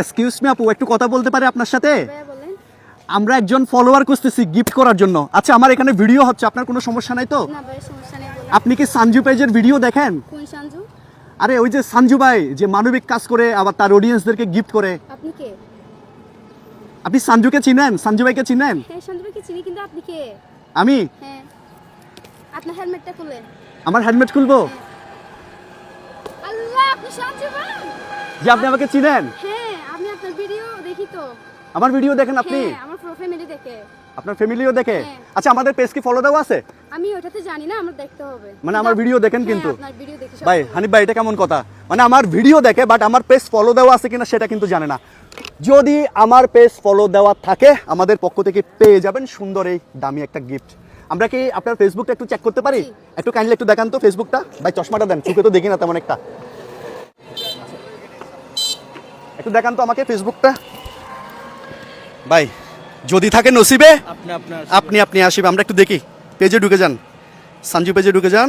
Excuse me আপু, একটু কথা বলতে পারি আপনার সাথে? ভাইয়া বলেন। আমরা একজন ফলোয়ার খুঁজতেছি গিফট করার জন্য। আচ্ছা, আমার এখানে ভিডিও হচ্ছে, আপনার কোনো সমস্যা নাই তো? না ভাই, সমস্যা নেই, বলেন। আপনি কি সঞ্জু পেজের ভিডিও দেখেন? কোন সঞ্জু? আরে ওই যে সঞ্জু ভাই, যে মানবিক কাজ করে আবার তার অডিয়েন্সদেরকে গিফট করে। আপনি কে? আপনি সঞ্জুকে চিনেন? সঞ্জু ভাইকে চিনেন? হ্যাঁ, সঞ্জু ভাইকে চিনি, কিন্তু আপনি কে? আমি? হ্যাঁ। আপনার হেলমেটটা খুলেন। আমার হেলমেট খুলবো? আল্লাহ, আপনি সঞ্জু ভাই? যে আপনি আমাকে চিনেন? হ্যাঁ, আমি আপনার ভিডিও দেখি তো। আমার ভিডিও দেখেন আপনি? হ্যাঁ, আমার পুরো ফ্যামিলি দেখে। আপনার ফ্যামিলিও দেখে? হ্যাঁ। আচ্ছা, আমাদের পেজ কি ফলো দেওয়া আছে? আমি ওটাতে জানি না, আমার দেখতে হবে। মানে আমার ভিডিও দেখেন কিন্তু? হ্যাঁ, আপনার ভিডিও দেখি সব ভাই সময়। হানিফ ভাই, এটা কেমন কথা? মানে আমার ভিডিও দেখে বাট আমার পেজ ফলো দেওয়া আছে কিনা সেটা কিন্তু জানে না। যদি আমার পেজ ফলো দেওয়া থাকে, আমাদের পক্ষ থেকে পেয়ে যাবেন সুন্দর এই দামি একটা গিফট। আমরা কি আপনার ফেসবুকটা একটু চেক করতে পারি? জি। একটু কাইন্ডলি একটু দেখান তো ফেসবুকটা। ভাই চশমাটা দেন, চোখে তো দেখি না তেমন একটা। একটু দেখান তো আমাকে ফেসবুকটা। ভাই যদি থাকে নসিবে, আপনি আপনি আসিবে। আমরা একটু দেখি, পেজে ঢুকে যান, সঞ্জু পেজে ঢুকে যান।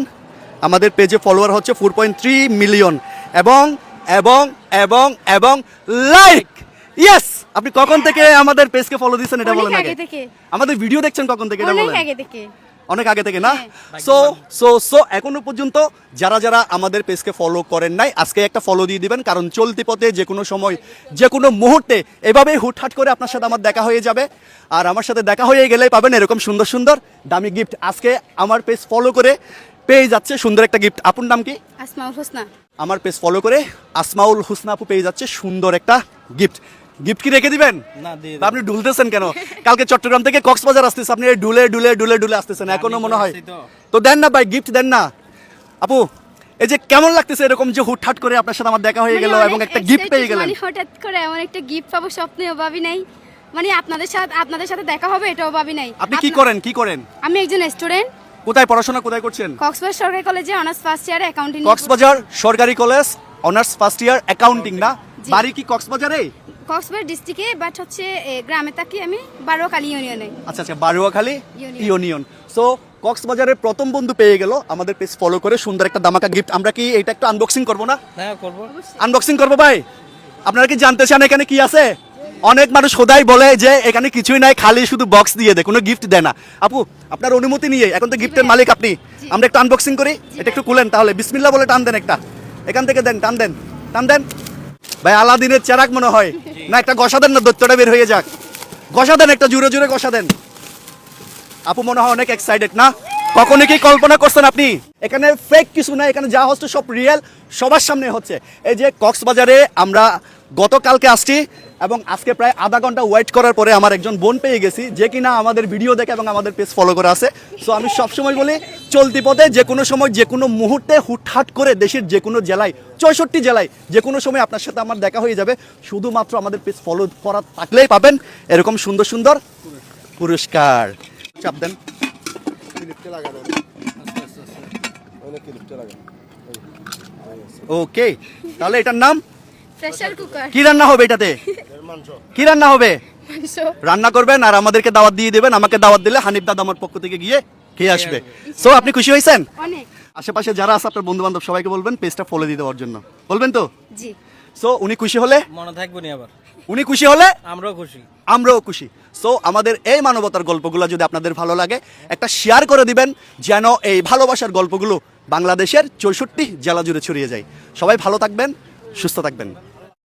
আমাদের পেজে ফলোয়ার হচ্ছে 4.3 মিলিয়ন এবং এবং এবং এবং লাইক। ইয়েস, আপনি কখন থেকে আমাদের পেজকে ফলো দিচ্ছেন এটা বলেন অনেক আগে। আগে থেকে। আমাদের ভিডিও দেখছেন কখন থেকে এটা অনেক বলেন। আগে থেকে। অনেক আগে থেকে না? হ্যাঁ। সো সো সো এখনো পর্যন্ত যারা যারা আমাদের পেজকে ফলো করেন নাই, আজকে একটা ফলো দিয়ে দিবেন, কারণ চলতি পথে যে কোনো সময় যে কোনো মুহূর্তে এভাবেই হুটহাট করে আপনার সাথে আমার দেখা হয়ে যাবে। আর আমার সাথে দেখা হয়ে গেলেই পাবেন এরকম সুন্দর সুন্দর দামি গিফট। আজকে আমার পেজ ফলো করে পেয়ে যাচ্ছে সুন্দর একটা গিফট। আপুর নাম কি? আসমাউল হোসনা। আমার পেজ ফলো করে আসমাউল হুসনা আপু পেয়ে যাচ্ছে সুন্দর একটা গিফট। গিফট কি রেখে দিবেন? না, দিয়ে তা আপনি ঢুলতেছেন কেন? কালকে চট্টগ্রাম থেকে কক্সবাজার আসতেছে, আপনি এই ঢুলে ঢুলে ঢুলে ঢুলে আসতেছেন এখনো মনে হয়। তো দেন না ভাই, গিফট দেন না। আপু এই যে কেমন লাগতেছে এরকম যে হুটহাট করে আপনার সাথে আমার দেখা হয়ে গেল এবং একটা গিফট পেয়ে গেলেন? মানে হঠাৎ করে এমন একটা গিফট পাবো স্বপ্নেও ভাবি নাই। মানে আপনাদের সাথে দেখা হবে এটাও ভাবি নাই। আপনি কি করেন, কি করেন? আমি একজন স্টুডেন্ট, কোথায় পড়াশোনা কোথায় করছেন? কক্সবাজার সরকারি কলেজে অনার্স ফার্স্ট ইয়ারে অ্যাকাউন্টিং। কক্সবাজার সরকারি college, honours first year accounting না? জি। বাড়ি কি কক্সবাজারে? কক্সবাজার ডিস্ট্রিক্টে, বাট হচ্ছে গ্রামে থাকি আমি, বারোয়াখালী ইউনিয়নে। আচ্ছা আচ্ছা, বারুয়াখালী ইউনিয়ন। ইউনিয়ন। সো কক্সবাজারের প্রথম বন্ধু পেয়ে গেল আমাদের পেজ ফলো করে সুন্দর একটা দামাকা গিফট। আমরা কি এটা একটু আনবক্সিং করবো না? হ্যাঁ, করবো। আনবক্সিং করবো ভাই। আপনারা কি জানতে চান এখানে কি আছে? অনেক মানুষ খোদাই বলে যে এখানে কিছুই নাই, খালি শুধু বক্স দিয়ে দেয়, কোনো গিফট দেয় না। আপু আপনার অনুমতি নিয়ে, এখন তো গিফটের মালিক আপনি, জি। আমরা একটু আনবক্সিং করি। এটা একটু খুলেন তাহলে, বিসমিল্লাহ বলে টান দেন একটা, এখান থেকে দেন, টান দেন, টান দেন। ভাই আলাদিনের চেরাক মনে হয় না, একটা ঘষা দেন না, দৈত্যটা বের হয়ে যাক। ঘষা দেন একটা, জোরে জোরে ঘষা দেন। আপু মনে হয় অনেক এক্সাইটেড না? কখনো কি কল্পনা করছেন আপনি? এখানে ফেক কিছু না, এখানে যা হচ্ছে সব রিয়েল, সবার সামনে হচ্ছে। এই যে কক্সবাজারে আমরা গতকালকে আসছি এবং আজকে প্রায় আধা ঘন্টা ওয়েট করার পরে আমার একজন বোন পেয়ে গেছি, যে কিনা আমাদের ভিডিও দেখে এবং আমাদের পেজ ফলো করে আছে। সো আমি সবসময় বলি, চলতি পথে যে কোনো সময় যে কোনো মুহূর্তে হুটহাট করে দেশের যে কোনো জেলায়, 64 জেলায় যে কোনো সময় আপনার সাথে আমার দেখা হয়ে যাবে। শুধুমাত্র আমাদের পেজ ফলো করা থাকলেই পাবেন এরকম সুন্দর সুন্দর পুরস্কার। চাপ দেন। ওকে, তাহলে এটার নাম প্রেসার কুকার। কি? রান্না হবে এটাতে? কি রান্না হবে? মাংস। রান্না করবেন আর আমাদেরকে দাওয়াত দিয়ে দেবেন। আমাকে দাওয়াত দিলে হানিফ দাদা আমার পক্ষ থেকে গিয়ে খেয়ে আসবে। সো আপনি খুশি হয়েছেন? অনেক। আশেপাশে যারা আছে আপনার বন্ধু বান্ধব সবাইকে বলবেন পেজটা ফলো দিয়ে দেওয়ার জন্য, বলবেন তো? জি। সো উনি খুশি হলে, মনে থাকবো নি আবার। উনি খুশি হলে আমরাও খুশি। আমরাও খুশি। সো আমাদের এই মানবতার গল্পগুলো যদি আপনাদের ভালো লাগে, একটা শেয়ার করে দিবেন, যেন এই ভালোবাসার গল্পগুলো বাংলাদেশের 64 জেলা জুড়ে ছড়িয়ে যায়। সবাই ভালো থাকবেন, সুস্থ থাকবেন।